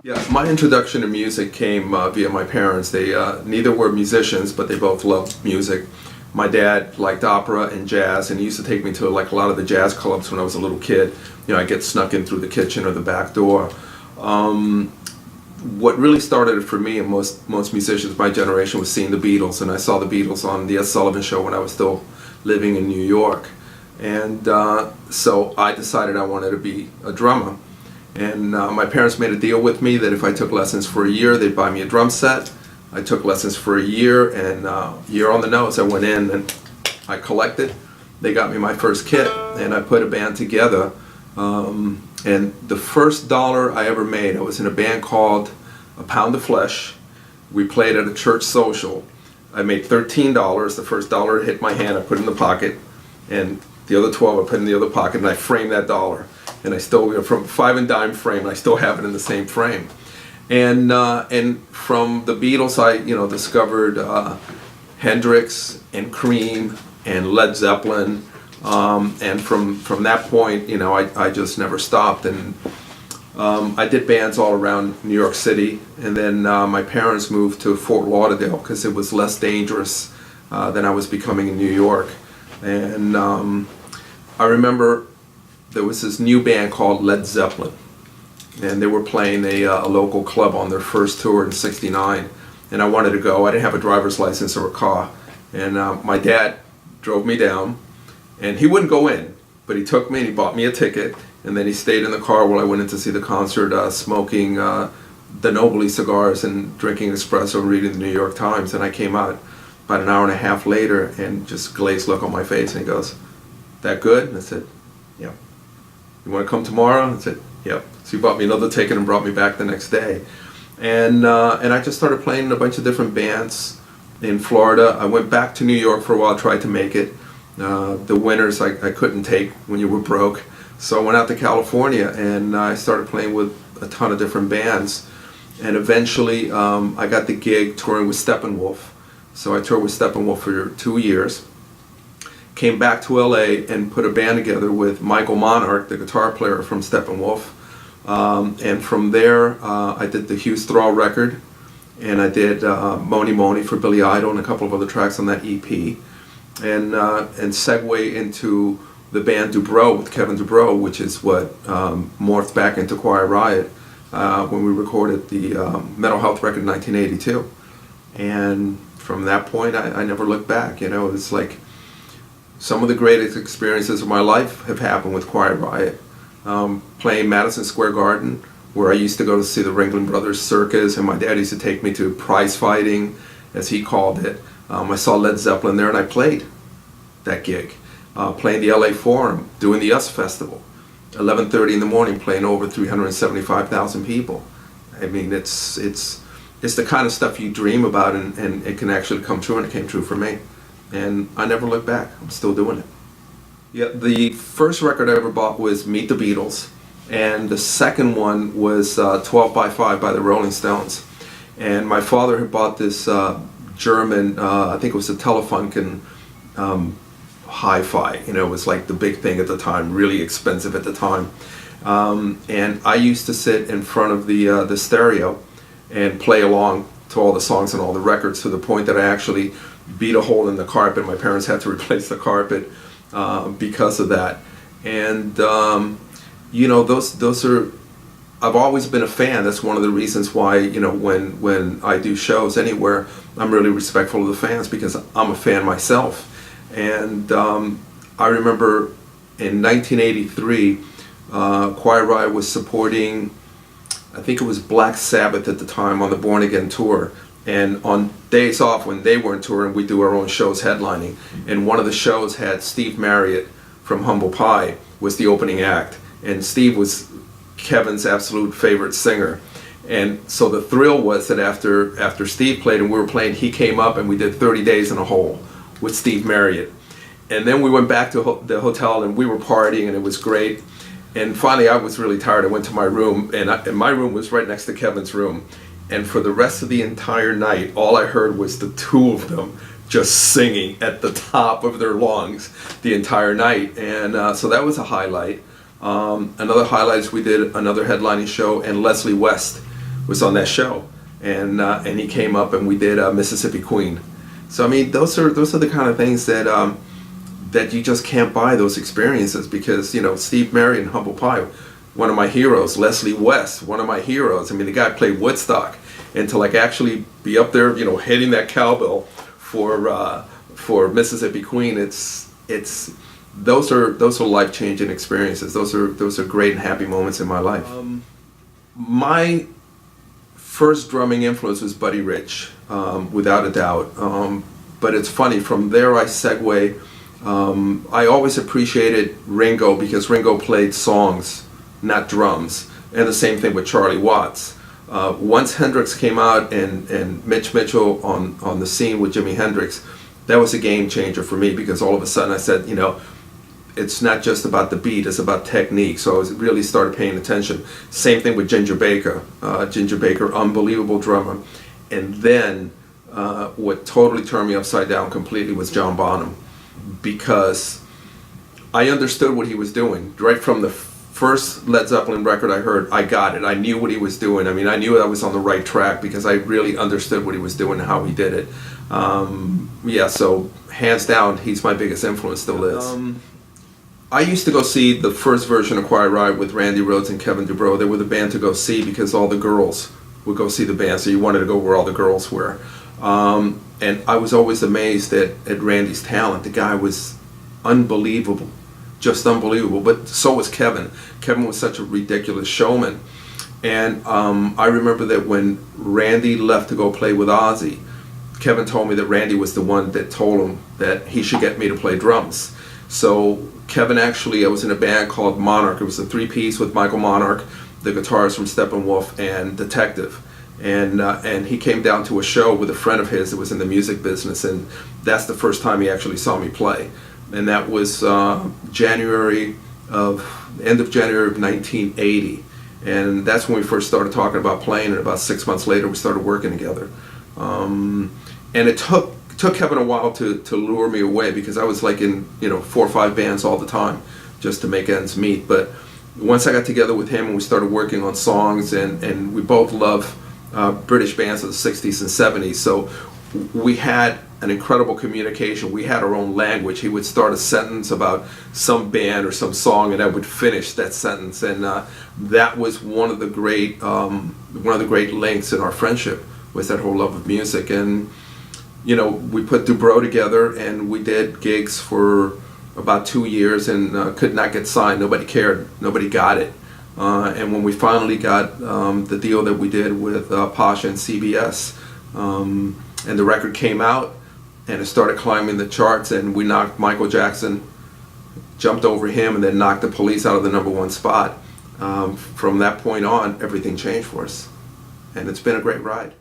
Yes, my introduction to music came via my parents. They neither were musicians, but they both loved music. My dad liked opera and jazz, and he used to take me to like a lot of the jazz clubs when I was a little kid. You know, I get snuck in through the kitchen or the back door. What really started it for me and most musicians my generation was seeing the Beatles, and I saw the Beatles on the S. Sullivan Show when I was still living in New York. And so I decided I wanted to be a drummer. And my parents made a deal with me that if I took lessons for a year, they'd buy me a drum set. I took lessons for a year, and year on the nose, I went in and I collected. They got me my first kit, and I put a band together. And the first dollar I ever made, I was in a band called A Pound of Flesh. We played at a church social. I made $13. The first dollar hit my hand, I put it in the pocket, and the other 12 I put in the other pocket, and I framed that dollar. And I still, you know, from 5 and dime frame, I still have it in the same frame. And from the Beatles, I discovered Hendrix and Cream and Led Zeppelin. And from that point, I just never stopped. And I did bands all around New York City. And then my parents moved to Fort Lauderdale because it was less dangerous than I was becoming in New York. And I remember there was this new band called Led Zeppelin, and they were playing a local club on their first tour in '69, and I wanted to go. I didn't have a driver's license or a car, and my dad drove me down, and he wouldn't go in, but he took me and he bought me a ticket, and then he stayed in the car while I went in to see the concert, smoking the Nobly cigars and drinking espresso and reading the New York Times. And I came out about an hour and a half later and just glazed look on my face, and he goes, "That good?" And I said, "Yeah." "You want to come tomorrow?" I said, "Yep." So he bought me another ticket and brought me back the next day. And I just started playing in a bunch of different bands in Florida. I went back to New York for a while, tried to make it. The winters I couldn't take when you were broke. So I went out to California and I started playing with a ton of different bands. And eventually I got the gig touring with Steppenwolf. So I toured with Steppenwolf for 2 years. Came back to LA and put a band together with Michael Monarch, the guitar player from Steppenwolf. And from there, I did the Hughes Thrall record, and I did Moni Moni for Billy Idol and a couple of other tracks on that EP. And segue into the band Dubrow with Kevin Dubrow, which is what morphed back into Quiet Riot when we recorded the Mental Health record in 1982. And from that point, I never looked back. It's like some of the greatest experiences of my life have happened with Quiet Riot. Playing Madison Square Garden, where I used to go to see the Ringling Brothers Circus, and my dad used to take me to prize fighting, as he called it. I saw Led Zeppelin there, and I played that gig. Playing the LA Forum, doing the US Festival, 11:30 in the morning, playing over 375,000 people. I mean, it's the kind of stuff you dream about, and it can actually come true, and it came true for me. And I never looked back. I'm still doing it. Yeah, the first record I ever bought was Meet the Beatles, and the second one was 12 by 5 by the Rolling Stones. And my father had bought this German, I think it was a Telefunken hi-fi. It was like the big thing at the time, really expensive at the time. And I used to sit in front of the stereo and play along to all the songs and all the records, to the point that I actually beat a hole in the carpet. My parents had to replace the carpet because of that. And those are, I've always been a fan. That's one of the reasons why, when I do shows anywhere, I'm really respectful of the fans, because I'm a fan myself. And I remember in 1983, Quiet Riot was supporting, I think it was Black Sabbath at the time, on the Born Again tour. And on days off when they weren't touring, we do our own shows headlining. And one of the shows had Steve Marriott from Humble Pie was the opening act. And Steve was Kevin's absolute favorite singer. And so the thrill was that after Steve played and we were playing, he came up and we did 30 Days in a Hole with Steve Marriott. And then we went back to the hotel and we were partying, and it was great. And finally I was really tired. I went to my room, and my room was right next to Kevin's room. And for the rest of the entire night, all I heard was the two of them just singing at the top of their lungs the entire night. And so that was a highlight. Another highlight is we did another headlining show, and Leslie West was on that show, and he came up and we did Mississippi Queen. So I mean, those are the kind of things that that you just can't buy those experiences, because Steve Marriott and Humble Pie, one of my heroes. Leslie West, one of my heroes. I mean, the guy played Woodstock, and to like actually be up there, hitting that cowbell for Mississippi Queen, it's those are life-changing experiences. Those are great and happy moments in my life. My first drumming influence was Buddy Rich, without a doubt. But it's funny, from there I segue. I always appreciated Ringo because Ringo played songs, not drums, and the same thing with Charlie Watts. Once Hendrix came out and Mitch Mitchell on the scene with Jimi Hendrix, that was a game changer for me, because all of a sudden I said, it's not just about the beat, it's about technique. So I really started paying attention. Same thing with Ginger Baker. Ginger Baker, unbelievable drummer. And then what totally turned me upside down completely was John Bonham, because I understood what he was doing. Right from the first Led Zeppelin record I heard, I got it. I knew what he was doing. I mean, I knew I was on the right track because I really understood what he was doing and how he did it. So hands down, he's my biggest influence, still is. I used to go see the first version of Quiet Riot with Randy Rhoads and Kevin DuBrow. They were the band to go see because all the girls would go see the band, so you wanted to go where all the girls were. And I was always amazed at Randy's talent. The guy was unbelievable, just unbelievable. But so was Kevin. Kevin was such a ridiculous showman. And I remember that when Randy left to go play with Ozzy, Kevin told me that Randy was the one that told him that he should get me to play drums. So Kevin I was in a band called Monarch. It was a three-piece with Michael Monarch, the guitarist from Steppenwolf, and Detective. And he came down to a show with a friend of his that was in the music business, and that's the first time he actually saw me play. And that was end of January of 1980. And that's when we first started talking about playing, and about 6 months later we started working together. And it took Kevin a while to lure me away, because I was like in 4 or 5 bands all the time just to make ends meet. But once I got together with him and we started working on songs, and we both love British bands of the 60s and 70s, so we had an incredible communication. We had our own language. He would start a sentence about some band or some song, and I would finish that sentence, and that was one of the great links in our friendship, was that whole love of music. And we put DuBrow together, and we did gigs for about 2 years, and could not get signed. Nobody cared. Nobody got it. And when we finally got the deal that we did with Pasha and CBS, and the record came out, and it started climbing the charts, and we knocked Michael Jackson, jumped over him, and then knocked the Police out of the #1 spot. From that point on, everything changed for us, and it's been a great ride.